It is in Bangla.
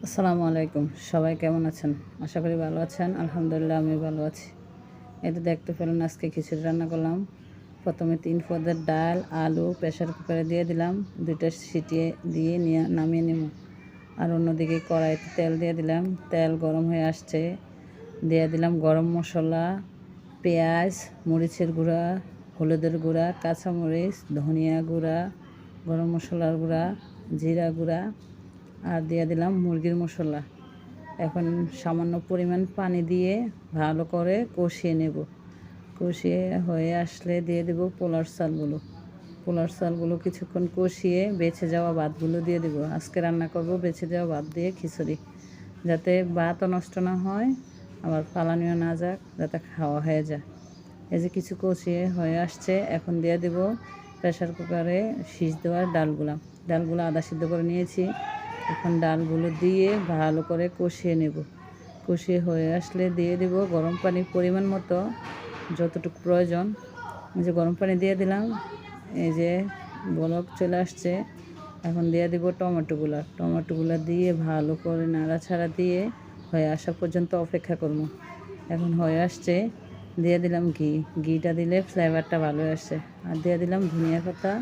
আসসালামু আলাইকুম। সবাই কেমন আছেন? আশা করি ভালো আছেন। আলহামদুলিল্লাহ আমি ভালো আছি। এই তো দেখতে পেলেন আজকে খিচুড়ি রান্না করলাম। প্রথমে ৩ পদের ডাল, আলু প্রেসার কুকারে দিয়ে দিলাম। ২ টা সিটি দিয়ে নামিয়ে নিব। আর অন্যদিকে কড়াইতে তেল দিয়ে দিলাম। তেল গরম হয়ে আসছে। দিয়ে দিলাম গরম মসলা, পেঁয়াজ, মরিচের গুঁড়া, হলুদের গুঁড়া, কাঁচামরিচ, ধনিয়া গুঁড়া, গরম মশলার গুঁড়া, জিরা গুঁড়া আর দিয়ে দিলাম মুরগির মশলা। এখন সামান্য পরিমাণ পানি দিয়ে ভালো করে কষিয়ে নেব। কষিয়ে হয়ে আসলে দিয়ে দেব পোলার চালগুলো। পোলার চালগুলো কিছুক্ষণ কষিয়ে বেঁচে যাওয়া ভাতগুলো দিয়ে দেব। আজকে রান্না করব বেঁচে যাওয়া ভাত দিয়ে খিচুড়ি, যাতে ভাতও নষ্ট না হয় আবার ফালানিও না যাক, যাতে খাওয়া হয়ে যায়। এই যে কিছু কষিয়ে হয়ে আসছে, এখন দিয়ে দেব প্রেসার কুকারে সিজ দেওয়া ডালগুলো আদা সিদ্ধ করে নিয়েছি। এখন ডালগুলো দিয়ে ভালো করে কষিয়ে নেব। কষিয়ে হয়ে আসলে দিয়ে দেব গরম পানির পরিমাণ মতো, যতটুকু প্রয়োজন। এই যে গরম পানি দিয়ে দিলাম, এই যে বলক চলে আসছে। এখন দিয়ে দেব টমেটোগুলো দিয়ে ভালো করে নাড়াচাড়া দিয়ে হয়ে আসা পর্যন্ত অপেক্ষা করব। এখন হয়ে আসছে, দিয়ে দিলাম ঘিটা দিলে ফ্লেভারটা ভালো আসছে। আর দিয়ে দিলাম ধনিয়া পাতা